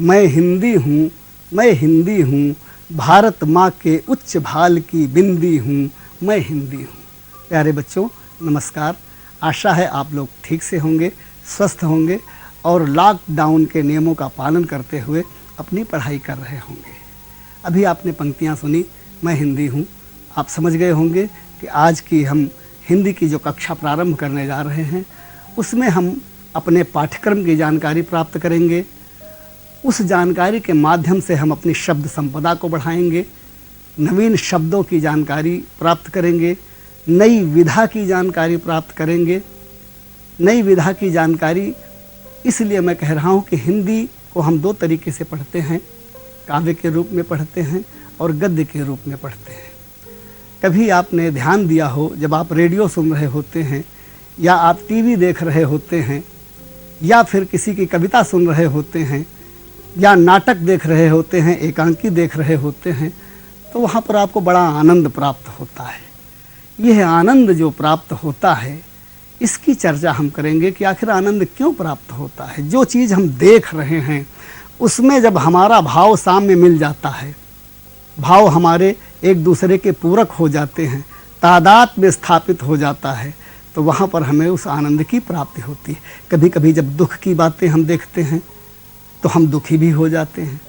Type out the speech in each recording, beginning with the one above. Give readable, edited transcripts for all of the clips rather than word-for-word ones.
मैं हिंदी हूँ, मैं हिंदी हूँ, भारत माँ के उच्च भाल की बिंदी हूँ, मैं हिंदी हूँ। प्यारे बच्चों नमस्कार। आशा है आप लोग ठीक से होंगे, स्वस्थ होंगे और लॉकडाउन के नियमों का पालन करते हुए अपनी पढ़ाई कर रहे होंगे। अभी आपने पंक्तियाँ सुनी, मैं हिंदी हूँ। आप समझ गए होंगे कि आज की हम हिंदी की जो कक्षा प्रारंभ करने जा रहे हैं उसमें हम अपने पाठ्यक्रम की जानकारी प्राप्त करेंगे। उस जानकारी के माध्यम से हम अपनी शब्द संपदा को बढ़ाएंगे, नवीन शब्दों की जानकारी प्राप्त करेंगे, नई विधा की जानकारी प्राप्त करेंगे। नई विधा की जानकारी इसलिए मैं कह रहा हूँ कि हिंदी को हम दो तरीके से पढ़ते हैं, काव्य के रूप में पढ़ते हैं और गद्य के रूप में पढ़ते हैं। कभी आपने ध्यान दिया हो, जब आप रेडियो सुन रहे होते हैं या आप टीवी देख रहे होते हैं या फिर किसी की कविता सुन रहे होते हैं या नाटक देख रहे होते हैं, एकांकी देख रहे होते हैं, तो वहाँ पर आपको बड़ा आनंद प्राप्त होता है। यह आनंद जो प्राप्त होता है इसकी चर्चा हम करेंगे कि आखिर आनंद क्यों प्राप्त होता है। जो चीज़ हम देख रहे हैं उसमें जब हमारा भाव सामने मिल जाता है, भाव हमारे एक दूसरे के पूरक हो जाते हैं, तादाद में स्थापित हो जाता है, तो वहाँ पर हमें उस आनंद की प्राप्ति होती है। कभी कभी जब दुख की बातें हम देखते हैं तो हम दुखी भी हो जाते हैं।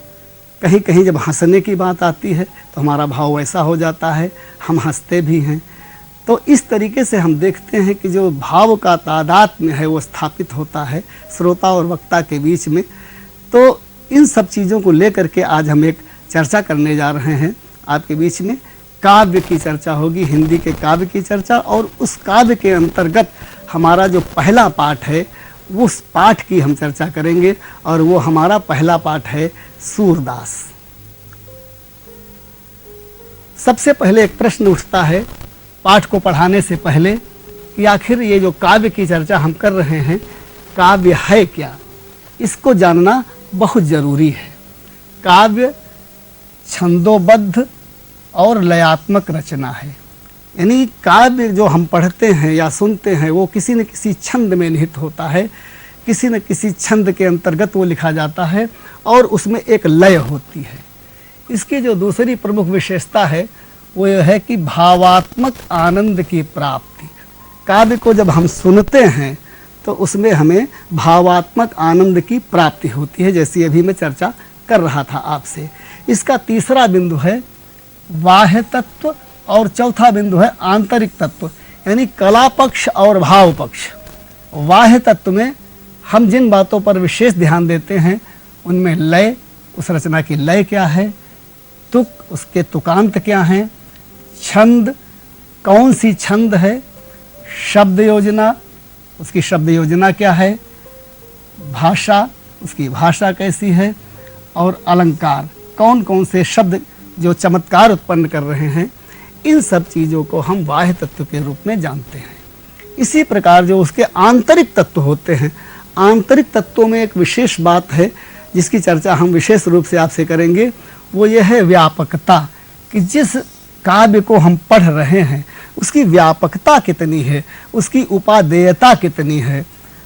कहीं कहीं जब हंसने की बात आती है तो हमारा भाव ऐसा हो जाता है, हम हंसते भी हैं। तो इस तरीके से हम देखते हैं कि जो भाव का तादाद में है वो स्थापित होता है श्रोता और वक्ता के बीच में। तो इन सब चीज़ों को लेकर के आज हम एक चर्चा करने जा रहे हैं आपके बीच में। काव्य की चर्चा होगी, हिंदी के काव्य की चर्चा, और उस काव्य के अंतर्गत हमारा जो पहला पाठ है उस पाठ की हम चर्चा करेंगे, और वो हमारा पहला पाठ है सूरदास। सबसे पहले एक प्रश्न उठता है पाठ को पढ़ाने से पहले कि आखिर ये जो काव्य की चर्चा हम कर रहे हैं, काव्य है क्या? इसको जानना बहुत ज़रूरी है। काव्य छंदोबद्ध और लयात्मक रचना है, यानी काव्य जो हम पढ़ते हैं या सुनते हैं वो किसी न किसी छंद में निहित होता है, किसी न किसी छंद के अंतर्गत वो लिखा जाता है और उसमें एक लय होती है। इसकी जो दूसरी प्रमुख विशेषता है वो यह है कि भावात्मक आनंद की प्राप्ति। काव्य को जब हम सुनते हैं तो उसमें हमें भावात्मक आनंद की प्राप्ति होती है, जैसी अभी मैं चर्चा कर रहा था आपसे। इसका तीसरा बिंदु है बाह्य तत्व और चौथा बिंदु है आंतरिक तत्व, यानी कला पक्ष और भाव पक्ष। बाह्य तत्व में हम जिन बातों पर विशेष ध्यान देते हैं उनमें लय, उस रचना की लय क्या है, तुक, उसके तुकांत क्या हैं, छंद, कौन सी छंद है, शब्द योजना, उसकी शब्द योजना क्या है, भाषा, उसकी भाषा कैसी है, और अलंकार, कौन कौन से शब्द जो चमत्कार उत्पन्न कर रहे हैं। इन सब चीज़ों को हम बाह्य तत्व के रूप में जानते हैं। इसी प्रकार जो उसके आंतरिक तत्व होते हैं, आंतरिक तत्वों में एक विशेष बात है जिसकी चर्चा हम विशेष रूप से आपसे करेंगे। वो ये है व्यापकता, कि जिस काव्य को हम पढ़ रहे हैं उसकी व्यापकता कितनी है, उसकी उपादेयता कितनी है।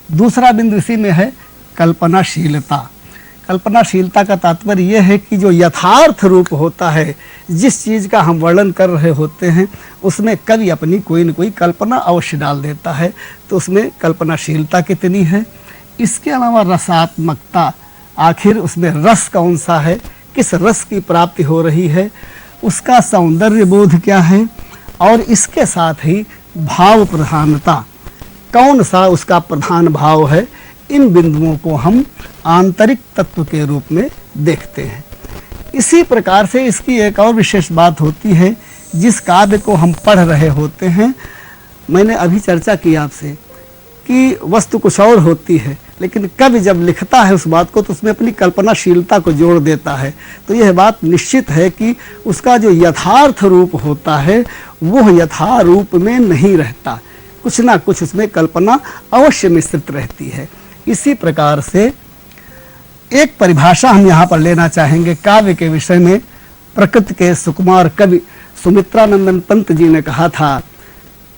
दूसरा बिंदु इसी में है कल्पनाशीलता। कल्पनाशीलता का तात्पर्य यह है कि जो यथार्थ रूप होता है, जिस चीज़ का हम वर्णन कर रहे होते हैं उसमें कवि अपनी कोई न कोई कल्पना अवश्य डाल देता है, तो उसमें कल्पनाशीलता कितनी है। इसके अलावा रसात्मकता, आखिर उसमें रस कौन सा है, किस रस की प्राप्ति हो रही है, उसका सौंदर्य बोध क्या है, और इसके साथ ही भाव प्रधानता, कौन सा उसका प्रधान भाव है। इन बिंदुओं को हम आंतरिक तत्व के रूप में देखते हैं। इसी प्रकार से इसकी एक और विशेष बात होती है, जिस काव्य को हम पढ़ रहे होते हैं, मैंने अभी चर्चा की आपसे कि वस्तु कुछ और होती है, लेकिन कवि जब लिखता है उस बात को तो उसमें अपनी कल्पनाशीलता को जोड़ देता है। तो यह बात निश्चित है कि उसका जो यथार्थ रूप होता है वो यथारूप में नहीं रहता, कुछ ना कुछ उसमें कल्पना अवश्य मिश्रित रहती है। इसी प्रकार से एक परिभाषा हम यहाँ पर लेना चाहेंगे काव्य के विषय में। प्रकृति के सुकुमार कवि सुमित्रानंदन पंत जी ने कहा था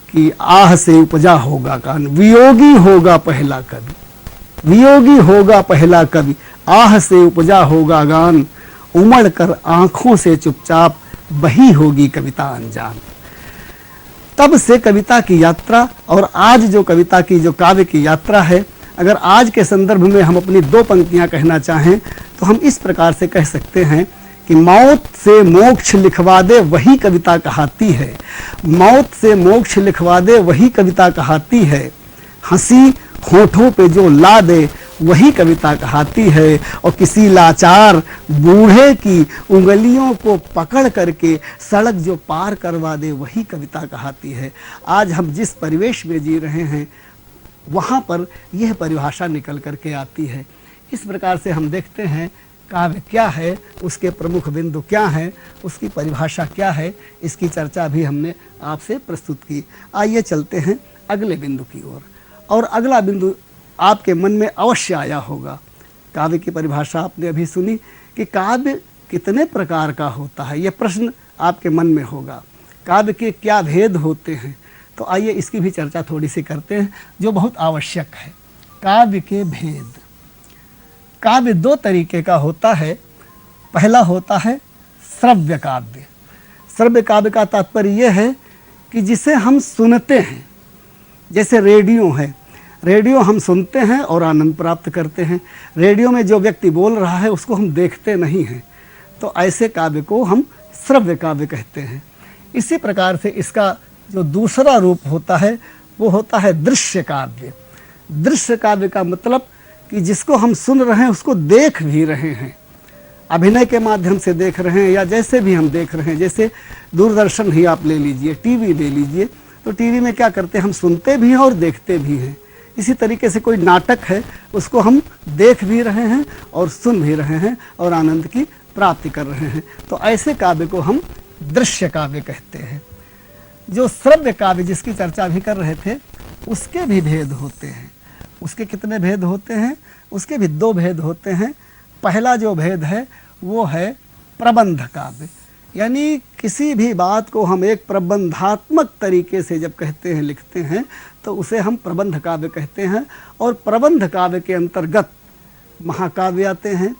कि आह से उपजा होगा कान, वियोगी होगा पहला कवि। वियोगी होगा पहला कवि, आह से उपजा होगा गान, उमड़ कर आंखों से चुपचाप बही होगी कविता अनजान। तब से कविता की यात्रा और आज जो कविता की जो काव्य की यात्रा है, अगर आज के संदर्भ में हम अपनी दो पंक्तियां कहना चाहें तो हम इस प्रकार से कह सकते हैं कि मौत से मोक्ष लिखवा दे वही कविता कहाती है, मौत से मोक्ष लिखवा दे वही कविता कहाती है, हंसी होठों पे जो ला दे वही कविता कहाती है, और किसी लाचार बूढ़े की उंगलियों को पकड़ करके सड़क जो पार करवा दे वही कविता कहाती है। आज हम जिस परिवेश में जी रहे हैं वहाँ पर यह परिभाषा निकल करके आती है। इस प्रकार से हम देखते हैं काव्य क्या है, उसके प्रमुख बिंदु क्या हैं, उसकी परिभाषा क्या है, इसकी चर्चा भी हमने आपसे प्रस्तुत की। आइए चलते हैं अगले बिंदु की ओर। और अगला बिंदु आपके मन में अवश्य आया होगा। काव्य की परिभाषा आपने अभी सुनी कि काव्य कितने प्रकार का होता है, यह प्रश्न आपके मन में होगा। काव्य के क्या भेद होते हैं, तो आइए इसकी भी चर्चा थोड़ी सी करते हैं, जो बहुत आवश्यक है। काव्य के भेद। काव्य दो तरीके का होता है। पहला होता है श्रव्य काव्य। श्रव्य काव्य का तात्पर्य यह है कि जिसे हम सुनते हैं, जैसे रेडियो है, रेडियो हम सुनते हैं और आनंद प्राप्त करते हैं। रेडियो में जो व्यक्ति बोल रहा है उसको हम देखते नहीं हैं, तो ऐसे काव्य को हम श्रव्य काव्य कहते हैं। इसी प्रकार से इसका जो दूसरा रूप होता है वो होता है दृश्य काव्य। दृश्य काव्य का मतलब कि जिसको हम सुन रहे हैं उसको देख भी रहे हैं, अभिनय के माध्यम से देख रहे हैं या जैसे भी हम देख रहे हैं। जैसे दूरदर्शन ही आप ले लीजिए, टीवी ले लीजिए, तो टीवी में क्या करते हैं, हम सुनते भी हैं और देखते भी हैं। इसी तरीके से कोई नाटक है, उसको हम देख भी रहे हैं और सुन भी रहे हैं और आनंद की प्राप्ति कर रहे हैं। तो ऐसे काव्य को हम दृश्य काव्य कहते हैं। जो श्रव्य काव्य जिसकी चर्चा भी कर रहे थे, उसके भी भेद होते हैं। उसके कितने भेद होते हैं? उसके भी दो भेद होते हैं। पहला जो भेद है वो है प्रबंध काव्य, यानी किसी भी बात को हम एक प्रबंधात्मक तरीके से जब कहते हैं, लिखते हैं, तो उसे हम प्रबंध काव्य कहते हैं। और प्रबंध काव्य के अंतर्गत महाकाव्य आते हैं,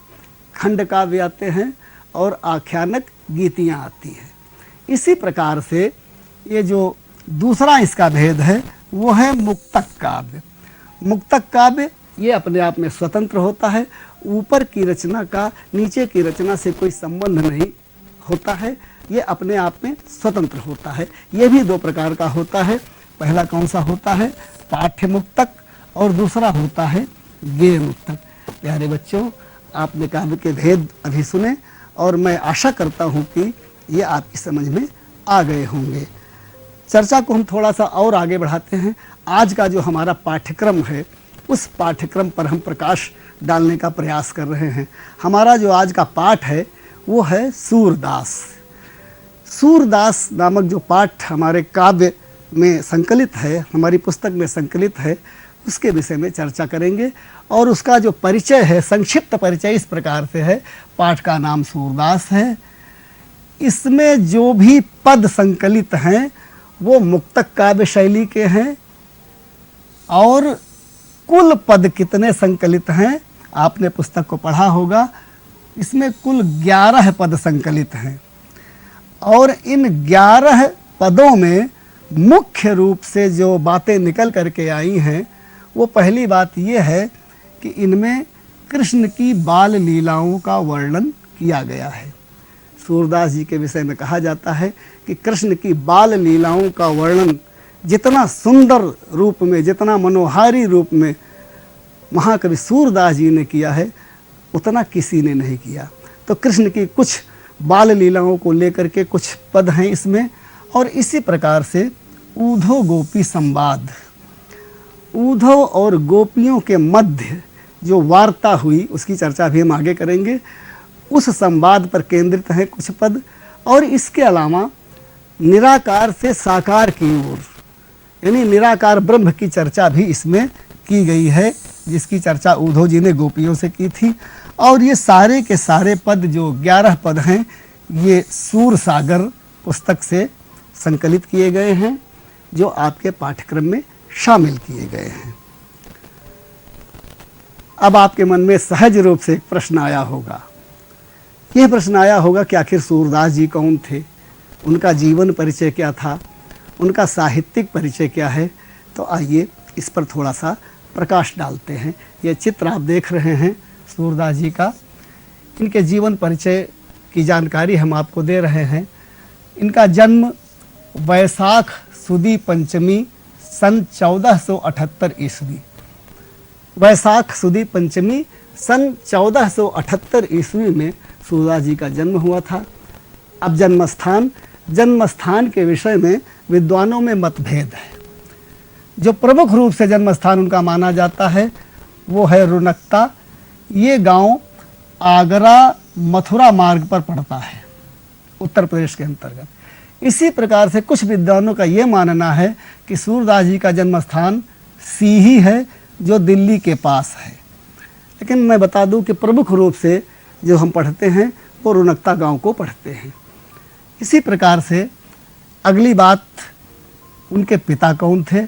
खंड काव्य आते हैं और आख्यानक गीतियाँ आती हैं। इसी प्रकार से ये जो दूसरा इसका भेद है वो है मुक्तक काव्य। मुक्तक काव्य ये अपने आप में स्वतंत्र होता है, ऊपर की रचना का नीचे की रचना से कोई संबंध नहीं होता है, ये अपने आप में स्वतंत्र होता है। ये भी दो प्रकार का होता है। पहला कौन सा होता है? पाठ्य मुक्तक, और दूसरा होता है गेय मुक्तक। प्यारे बच्चों, आपने काव्य के भेद अभी सुने और मैं आशा करता हूँ कि ये आपकी समझ में आ गए होंगे। चर्चा को हम थोड़ा सा और आगे बढ़ाते हैं। आज का जो हमारा पाठ्यक्रम है उस पाठ्यक्रम पर हम प्रकाश डालने का प्रयास कर रहे हैं। हमारा जो आज का पाठ है वो है सूरदास। सूरदास नामक जो पाठ हमारे काव्य में संकलित है, हमारी पुस्तक में संकलित है, उसके विषय में चर्चा करेंगे। और उसका जो परिचय है, संक्षिप्त परिचय इस प्रकार से है। पाठ का नाम सूरदास है। इसमें जो भी पद संकलित हैं वो मुक्तक काव्य शैली के हैं। और कुल पद कितने संकलित हैं, आपने पुस्तक को पढ़ा होगा, इसमें कुल 11 पद संकलित हैं। और इन 11 पदों में मुख्य रूप से जो बातें निकल करके आई हैं वो पहली बात ये है कि इनमें कृष्ण की बाल लीलाओं का वर्णन किया गया है। सूरदास जी के विषय में कहा जाता है कि कृष्ण की बाल लीलाओं का वर्णन जितना सुंदर रूप में, जितना मनोहारी रूप में महाकवि सूरदास जी ने किया है, उतना किसी ने नहीं किया। तो कृष्ण की कुछ बाल लीलाओं को लेकर के कुछ पद हैं इसमें। और इसी प्रकार से ऊधो गोपी संवाद, ऊधव और गोपियों के मध्य जो वार्ता हुई उसकी चर्चा भी हम आगे करेंगे। उस संवाद पर केंद्रित है कुछ पद। और इसके अलावा निराकार से साकार की ओर, यानी निराकार ब्रह्म की चर्चा भी इसमें की गई है, जिसकी चर्चा उद्धव जी ने गोपियों से की थी। और ये सारे के सारे पद जो 11 पद हैं ये सूर सागर पुस्तक से संकलित किए गए हैं, जो आपके पाठ्यक्रम में शामिल किए गए हैं। अब आपके मन में सहज रूप से एक प्रश्न आया होगा। यह प्रश्न आया होगा कि आखिर सूरदास जी कौन थे, उनका जीवन परिचय क्या था, उनका साहित्यिक परिचय क्या है। तो आइए इस पर थोड़ा सा प्रकाश डालते हैं। ये चित्र आप देख रहे हैं सूरदास जी का, इनके जीवन परिचय की जानकारी हम आपको दे रहे हैं। इनका जन्म वैशाख सुदी पंचमी सन 1478 ईस्वी, वैशाख सुदी पंचमी सन 1478 ईस्वी में सूरदास जी का जन्म हुआ था। अब जन्मस्थान के विषय में विद्वानों में मतभेद है। जो प्रमुख रूप से जन्मस्थान उनका माना जाता है वो है रुनकता। ये गांव आगरा मथुरा मार्ग पर पड़ता है, उत्तर प्रदेश के अंतर्गत। इसी प्रकार से कुछ विद्वानों का ये मानना है कि सूरदास जी का जन्मस्थान सीही है, जो दिल्ली के पास है। लेकिन मैं बता दूं कि प्रमुख रूप से जो हम पढ़ते हैं वो रुनकता गांव को पढ़ते हैं। इसी प्रकार से अगली बात, उनके पिता कौन थे।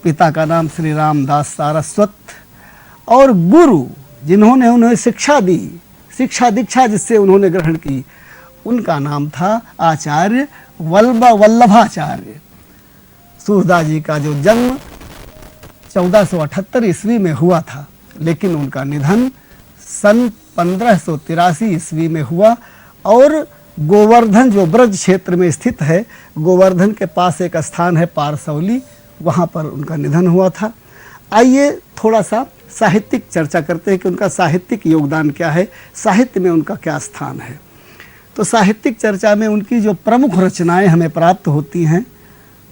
पिता का नाम श्री रामदास सारस्वत, और गुरु जिन्होंने उन्हें शिक्षा दी, शिक्षा दीक्षा जिससे उन्होंने ग्रहण की, उनका नाम था आचार्य वल्लभाचार्य। सूरदास जी का जो जन्म 1478 ईस्वी में हुआ था, लेकिन उनका निधन सन 1583 ईस्वी में हुआ। और गोवर्धन जो ब्रज क्षेत्र में स्थित है, गोवर्धन के पास एक स्थान है पारसौली, वहाँ पर उनका निधन हुआ था। आइए थोड़ा सा साहित्यिक चर्चा करते हैं कि उनका साहित्यिक योगदान क्या है, साहित्य में उनका क्या स्थान है। तो साहित्यिक चर्चा में उनकी जो प्रमुख रचनाएं हमें प्राप्त होती हैं,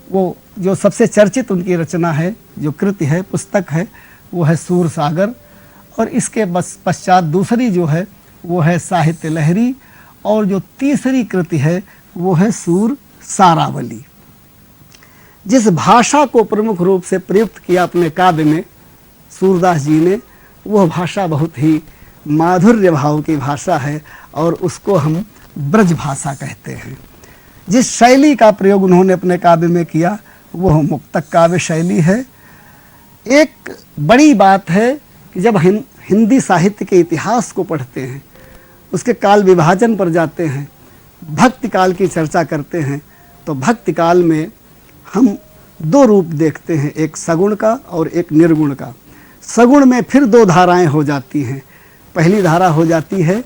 वो जो सबसे चर्चित उनकी रचना है, जो कृति है, पुस्तक है, वो है सूरसागर। और इसके पश्चात दूसरी जो है वो है साहित्य लहरी, और जो तीसरी कृति है वो है सूर सारावली। जिस भाषा को प्रमुख रूप से प्रयुक्त किया अपने काव्य में सूरदास जी ने, वह भाषा बहुत ही माधुर्य भाव की भाषा है, और उसको हम ब्रज भाषा कहते हैं। जिस शैली का प्रयोग उन्होंने अपने काव्य में किया वह मुक्तक काव्य शैली है। एक बड़ी बात है कि जब हम हिंदी साहित्य के इतिहास को पढ़ते हैं, उसके काल विभाजन पर जाते हैं, भक्ति काल की चर्चा करते हैं, तो भक्ति काल में हम दो रूप देखते हैं, एक सगुण का और एक निर्गुण का। सगुण में फिर दो धाराएं हो जाती हैं। पहली धारा हो जाती है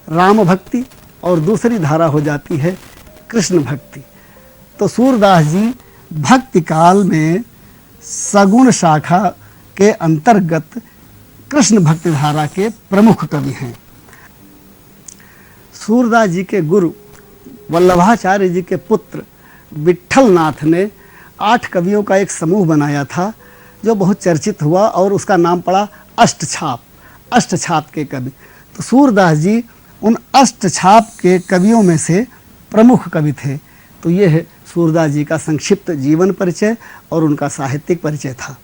राम भक्ति और दूसरी धारा हो जाती है कृष्ण भक्ति। तो सूरदास जी भक्ति काल में सगुण शाखा के अंतर्गत कृष्ण भक्ति धारा के प्रमुख कवि हैं। सूरदास जी के गुरु वल्लभाचार्य जी के पुत्र विट्ठल नाथ ने 8 कवियों का एक समूह बनाया था, जो बहुत चर्चित हुआ और उसका नाम पड़ा अष्टछाप, अष्टछाप के कवि। तो सूरदास जी उन अष्टछाप के कवियों में से प्रमुख कवि थे। तो ये है सूरदास जी का संक्षिप्त जीवन परिचय और उनका साहित्यिक परिचय था।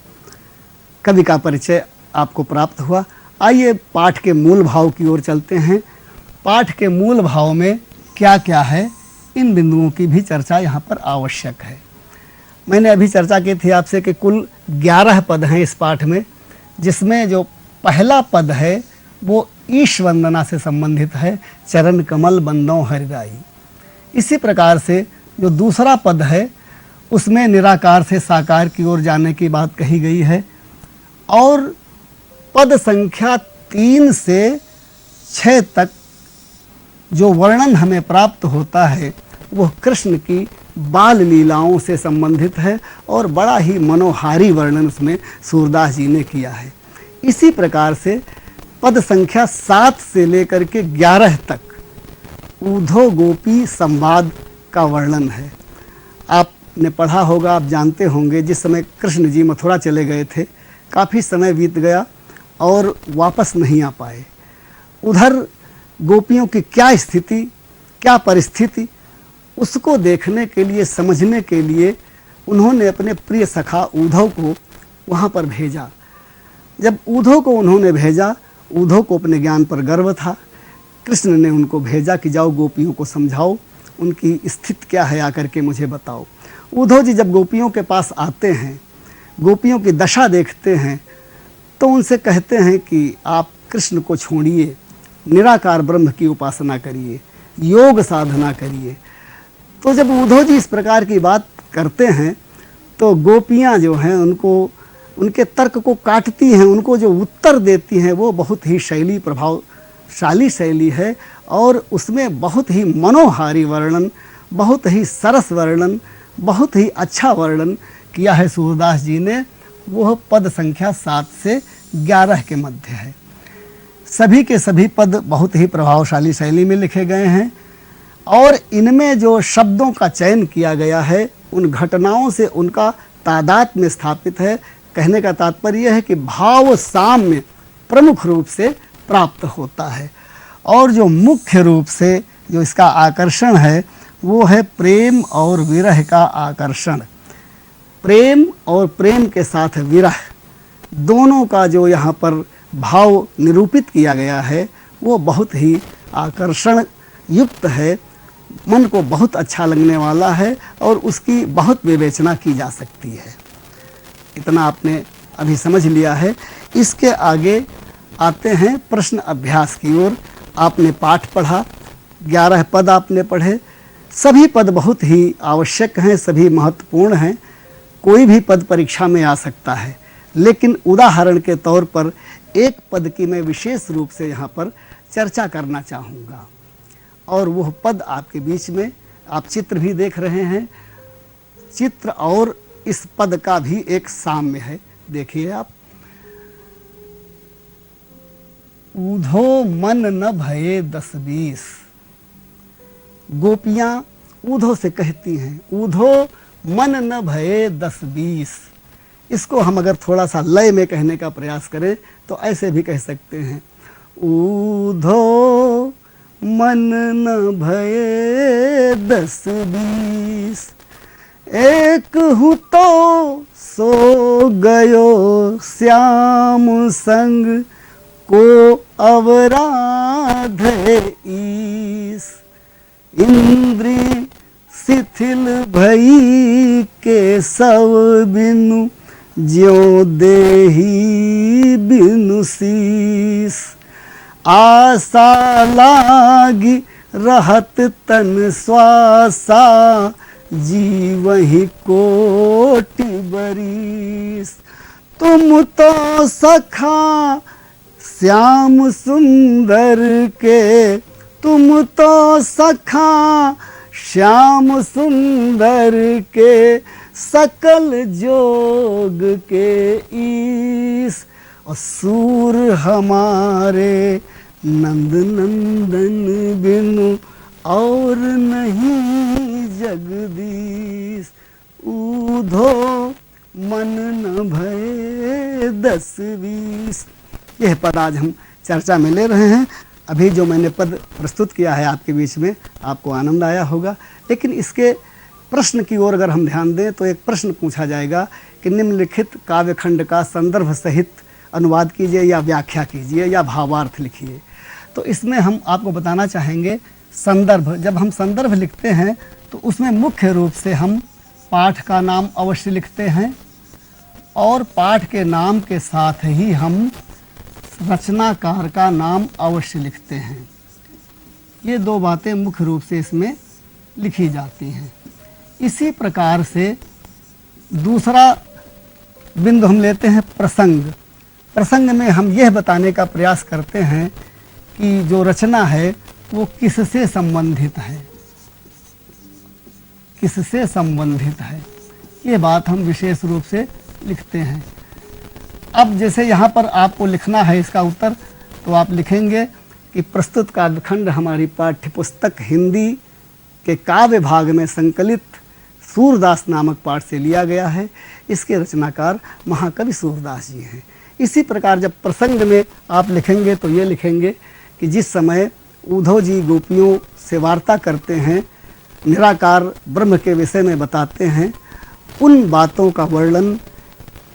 कवि का परिचय आपको प्राप्त हुआ। आइए पाठ के मूल भाव की ओर चलते हैं। पाठ के मूल भाव में क्या क्या है, इन बिंदुओं की भी चर्चा यहाँ पर आवश्यक है। मैंने अभी चर्चा की थी आपसे कि कुल 11 पद हैं इस पाठ में, जिसमें जो पहला पद है वो ईश वंदना से संबंधित है, चरण कमल बंदों हरिराई। इसी प्रकार से जो दूसरा पद है उसमें निराकार से साकार की ओर जाने की बात कही गई है। और पद संख्या 3 से 6 तक जो वर्णन हमें प्राप्त होता है वह कृष्ण की बाल लीलाओं से संबंधित है, और बड़ा ही मनोहारी वर्णन उसमें सूरदास जी ने किया है। इसी प्रकार से पद संख्या 7 से लेकर के 11 तक उद्धव गोपी संवाद का वर्णन है। आपने पढ़ा होगा, आप जानते होंगे, जिस समय कृष्ण जी मथुरा चले गए थे, काफ़ी समय बीत गया और वापस नहीं आ पाए। उधर गोपियों की क्या स्थिति, क्या परिस्थिति, उसको देखने के लिए, समझने के लिए उन्होंने अपने प्रिय सखा उद्धव को वहाँ पर भेजा। जब उद्धव को उन्होंने भेजा, उद्धव को अपने ज्ञान पर गर्व था। कृष्ण ने उनको भेजा कि जाओ गोपियों को समझाओ, उनकी स्थिति क्या है, आकर के मुझे बताओ। उद्धव जी जब गोपियों के पास आते हैं, गोपियों की दशा देखते हैं, तो उनसे कहते हैं कि आप कृष्ण को छोड़िए, निराकार ब्रह्म की उपासना करिए, योग साधना करिए। तो जब उद्धव जी इस प्रकार की बात करते हैं तो गोपियाँ जो हैं उनको, उनके तर्क को काटती हैं, उनको जो उत्तर देती हैं वो बहुत ही शैली प्रभावशाली शैली है और उसमें बहुत ही मनोहारी वर्णन, बहुत ही सरस वर्णन, बहुत ही अच्छा वर्णन किया है सूरदास जी ने। वह पद संख्या 7 से 11 के मध्य है। सभी के सभी पद बहुत ही प्रभावशाली शैली में लिखे गए हैं और इनमें जो शब्दों का चयन किया गया है उन घटनाओं से उनका तादात्म्य स्थापित है। कहने का तात्पर्य यह है कि भाव साम्य प्रमुख रूप से प्राप्त होता है और जो मुख्य रूप से जो इसका आकर्षण है वो है प्रेम और विरह का आकर्षण। प्रेम और प्रेम के साथ विरह दोनों का जो यहाँ पर भाव निरूपित किया गया है वो बहुत ही आकर्षण युक्त है, मन को बहुत अच्छा लगने वाला है और उसकी बहुत विवेचना की जा सकती है। इतना आपने अभी समझ लिया है। इसके आगे आते हैं प्रश्न अभ्यास की ओर। आपने पाठ पढ़ा, 11 पद आपने पढ़े। सभी पद बहुत ही आवश्यक हैं, सभी महत्वपूर्ण हैं। कोई भी पद परीक्षा में आ सकता है, लेकिन उदाहरण के तौर पर एक पद की मैं विशेष रूप से यहाँ पर चर्चा करना चाहूँगा और वह पद आपके बीच में, आप चित्र भी देख रहे हैं, चित्र और इस पद का भी एक साम्य है। देखिए आप, ऊधो मन न भये 10-20। गोपियां ऊधो से कहती हैं, ऊधो मन न भये 10-20। इसको हम अगर थोड़ा सा लय में कहने का प्रयास करें तो ऐसे भी कह सकते हैं, ऊधो मन न भये 10-20। एक हूँ तो सो गयो श्याम संग को अवराध ईस। इंद्री शिथिल भई के सब बिनु ज्यों देही बिनु शीस। आशा लागी रहत तन श्वासा जीवहि कोटि बरीस। तुम तो सखा श्याम सुंदर के, तुम तो सखा श्याम सुंदर के सकल जोग के ईस। और सूर हमारे नंद नंदन बिनु और नहीं जगदीश। ऊधो मन न भये 10-20। यह पद आज हम चर्चा में ले रहे हैं। अभी जो मैंने पद प्रस्तुत किया है आपके बीच में, आपको आनंद आया होगा, लेकिन इसके प्रश्न की ओर अगर हम ध्यान दें तो एक प्रश्न पूछा जाएगा कि निम्नलिखित काव्यखंड का संदर्भ सहित अनुवाद कीजिए या व्याख्या कीजिए या भावार्थ लिखिए। तो इसमें हम आपको बताना चाहेंगे संदर्भ। जब हम संदर्भ लिखते हैं तो उसमें मुख्य रूप से हम पाठ का नाम अवश्य लिखते हैं और पाठ के नाम के साथ ही हम रचनाकार का नाम अवश्य लिखते हैं। ये दो बातें मुख्य रूप से इसमें लिखी जाती हैं। इसी प्रकार से दूसरा बिंदु हम लेते हैं प्रसंग। प्रसंग में हम यह बताने का प्रयास करते हैं कि जो रचना है वो किससे संबंधित है, किससे संबंधित है, ये बात हम विशेष रूप से लिखते हैं। अब जैसे यहाँ पर आपको लिखना है इसका उत्तर, तो आप लिखेंगे कि प्रस्तुत काव्यखंड हमारी पाठ्य पुस्तक हिंदी के काव्य भाग में संकलित सूरदास नामक पाठ से लिया गया है। इसके रचनाकार महाकवि सूरदास जी हैं। इसी प्रकार जब प्रसंग में आप लिखेंगे तो ये लिखेंगे कि जिस समय उद्धव जी गोपियों से वार्ता करते हैं, निराकार ब्रह्म के विषय में बताते हैं, उन बातों का वर्णन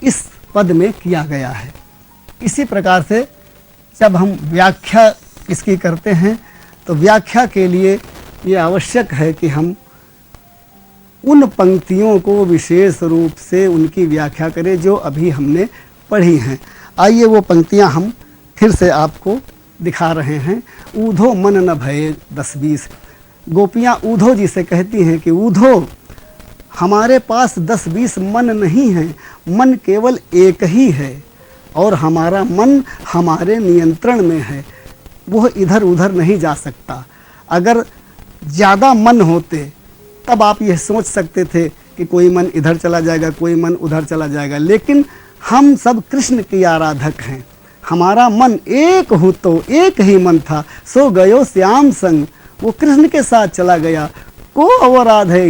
इस पद में किया गया है। इसी प्रकार से जब हम व्याख्या इसकी करते हैं तो व्याख्या के लिए ये आवश्यक है कि हम उन पंक्तियों को विशेष रूप से उनकी व्याख्या करें जो अभी हमने पढ़ी हैं। आइए वो पंक्तियां हम फिर से आपको दिखा रहे हैं। ऊधो मन न भये 10-20। गोपियां ऊधो जी से कहती हैं कि ऊधो, हमारे पास 10-20 मन नहीं है, मन केवल एक ही है और हमारा मन हमारे नियंत्रण में है, वह इधर उधर नहीं जा सकता। अगर ज़्यादा मन होते तब आप यह सोच सकते थे कि कोई मन इधर चला जाएगा, कोई मन उधर चला जाएगा, लेकिन हम सब कृष्ण के आराधक हैं। हमारा मन एक हो तो एक ही मन था, सो गयो श्याम संग, वो कृष्ण के साथ चला गया। को अवराध है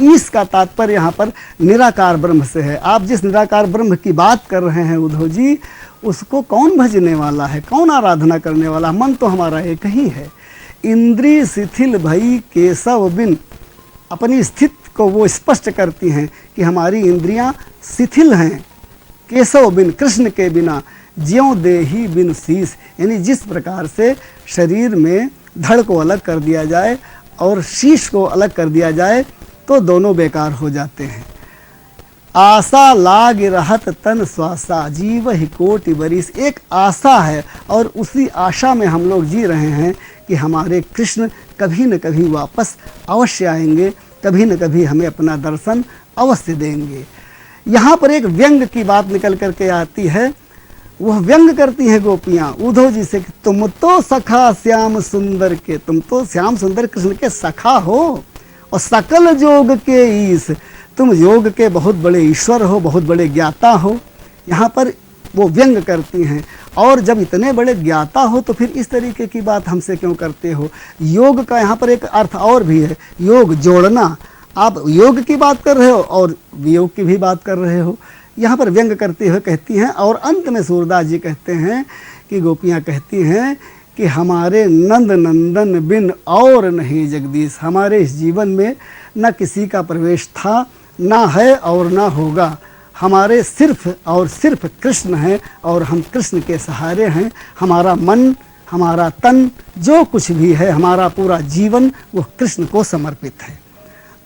ईस का तात्पर्य यहाँ पर निराकार ब्रह्म से है। आप जिस निराकार ब्रह्म की बात कर रहे हैं उद्धव जी, उसको कौन भजने वाला है, कौन आराधना करने वाला? मन तो हमारा एक ही है। इंद्रिय शिथिल भई केशव बिन, अपनी स्थिति को वो स्पष्ट करती हैं कि हमारी इंद्रियां शिथिल हैं। केशव बिन, कृष्ण के बिना, ज्यों देही बिन शीस, यानी जिस प्रकार से शरीर में धड़ को अलग कर दिया जाए और शीश को अलग कर दिया जाए तो दोनों बेकार हो जाते हैं। आशा लाग रहत तन श्वासा, जीव ही कोटि बरिस, एक आशा है और उसी आशा में हम लोग जी रहे हैं कि हमारे कृष्ण कभी न कभी वापस अवश्य आएंगे, कभी न कभी हमें अपना दर्शन अवश्य देंगे। यहाँ पर एक व्यंग की बात निकल करके आती है। वह व्यंग करती हैं गोपियाँ उद्धव जी से कि तुम तो सखा श्याम सुंदर के, तुम तो श्याम सुंदर कृष्ण के सखा हो और सकल जोग के ईश, तुम योग के बहुत बड़े ईश्वर हो, बहुत बड़े ज्ञाता हो। यहाँ पर वो व्यंग करती हैं। और जब इतने बड़े ज्ञाता हो तो फिर इस तरीके की बात हमसे क्यों करते हो? योग का यहाँ पर एक अर्थ और भी है, योग जोड़ना। आप योग की बात कर रहे हो और वियोग की भी बात कर रहे हो। यहाँ पर व्यंग करते हुए कहती हैं। और अंत में सूरदास जी कहते हैं कि गोपियाँ कहती हैं कि हमारे नंद नंदन बिन और नहीं जगदीश, हमारे इस जीवन में न किसी का प्रवेश था, ना है और ना होगा। हमारे सिर्फ और सिर्फ कृष्ण हैं और हम कृष्ण के सहारे हैं। हमारा मन, हमारा तन, जो कुछ भी है, हमारा पूरा जीवन वो कृष्ण को समर्पित है।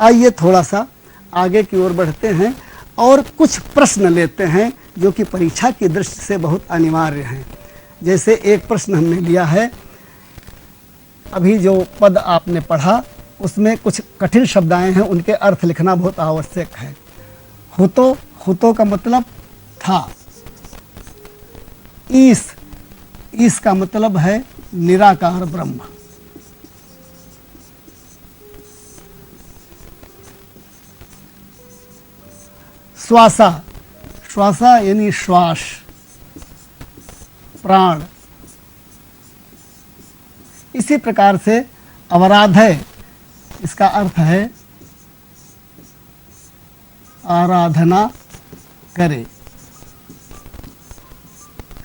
आइए थोड़ा सा आगे की ओर बढ़ते हैं और कुछ प्रश्न लेते हैं जो कि परीक्षा की दृष्टि से बहुत अनिवार्य हैं। जैसे एक प्रश्न हमने लिया है, अभी जो पद आपने पढ़ा उसमें कुछ कठिन शब्द आए हैं, उनके अर्थ लिखना बहुत आवश्यक है। हुतो का मतलब था, ईस का मतलब है निराकार ब्रह्म। श्वासा यानी श्वास, प्राण। इसी प्रकार से अवराधय, इसका अर्थ है आराधना करे।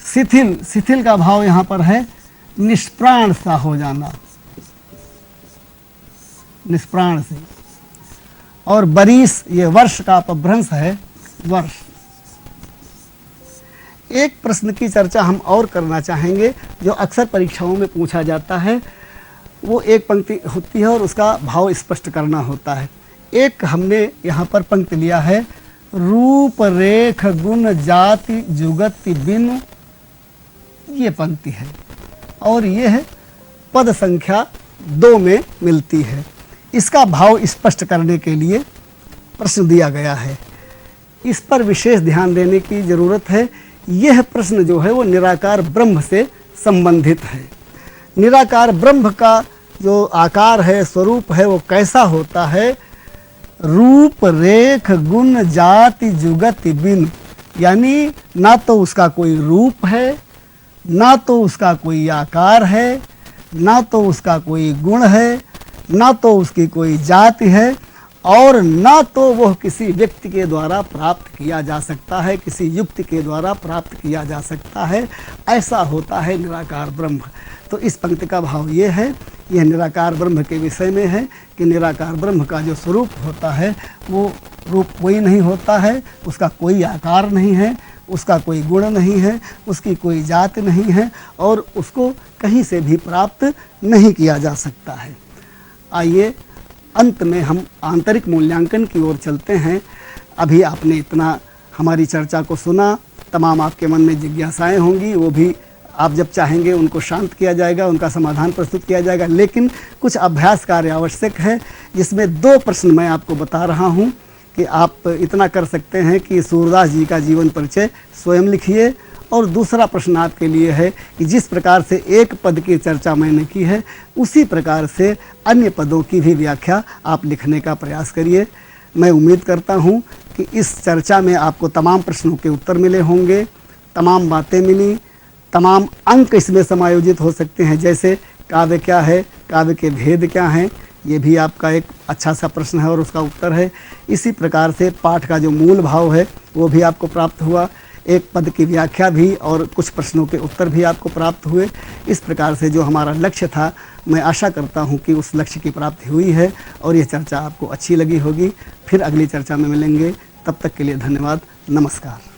शिथिल का भाव यहाँ पर है निष्प्राण सा हो जाना, निष्प्राण से। और बरिस, ये वर्ष का अपभ्रंश है, वर्ष। एक प्रश्न की चर्चा हम और करना चाहेंगे जो अक्सर परीक्षाओं में पूछा जाता है। वो एक पंक्ति होती है और उसका भाव स्पष्ट करना होता है। एक हमने यहाँ पर पंक्ति लिया है, रूप रेख गुण जाति जुगति बिन, ये पंक्ति है और ये है पद संख्या 2 में मिलती है। इसका भाव स्पष्ट करने के लिए प्रश्न दिया गया है। इस पर विशेष ध्यान देने की ज़रूरत है। यह प्रश्न जो है वो निराकार ब्रह्म से संबंधित है। निराकार ब्रह्म का जो आकार है, स्वरूप है, वो कैसा होता है? रूप रेख गुण जाति जुगति बिन, यानी ना तो उसका कोई रूप है, ना तो उसका कोई आकार है, ना तो उसका कोई गुण है, ना तो उसकी कोई जाति है, और ना तो वह किसी व्यक्ति के द्वारा प्राप्त किया जा सकता है, किसी युक्ति के द्वारा प्राप्त किया जा सकता है। ऐसा होता है निराकार ब्रह्म। तो इस पंक्ति का भाव ये है, यह निराकार ब्रह्म के विषय में है कि निराकार ब्रह्म का जो स्वरूप होता है वो रूप कोई नहीं होता है, उसका कोई आकार नहीं है, उसका कोई गुण नहीं है, उसकी कोई जाति नहीं है और उसको कहीं से भी प्राप्त नहीं किया जा सकता है। आइए अंत में हम आंतरिक मूल्यांकन की ओर चलते हैं। अभी आपने इतना हमारी चर्चा को सुना, तमाम आपके मन में जिज्ञासाएं होंगी, वो भी आप जब चाहेंगे उनको शांत किया जाएगा, उनका समाधान प्रस्तुत किया जाएगा। लेकिन कुछ अभ्यास कार्य आवश्यक है, जिसमें 2 प्रश्न मैं आपको बता रहा हूँ कि आप इतना कर सकते हैं कि सूरदास जी का जीवन परिचय स्वयं लिखिए। और दूसरा प्रश्न आपके लिए है कि जिस प्रकार से एक पद की चर्चा मैंने की है, उसी प्रकार से अन्य पदों की भी व्याख्या आप लिखने का प्रयास करिए। मैं उम्मीद करता हूँ कि इस चर्चा में आपको तमाम प्रश्नों के उत्तर मिले होंगे, तमाम बातें मिली, तमाम अंक इसमें समायोजित हो सकते हैं। जैसे काव्य क्या है, काव्य के भेद क्या हैं, ये भी आपका एक अच्छा सा प्रश्न है और उसका उत्तर है। इसी प्रकार से पाठ का जो मूल भाव है वो भी आपको प्राप्त हुआ, एक पद की व्याख्या भी और कुछ प्रश्नों के उत्तर भी आपको प्राप्त हुए। इस प्रकार से जो हमारा लक्ष्य था, मैं आशा करता हूँ कि उस लक्ष्य की प्राप्ति हुई है और ये चर्चा आपको अच्छी लगी होगी। फिर अगली चर्चा में मिलेंगे, तब तक के लिए धन्यवाद, नमस्कार।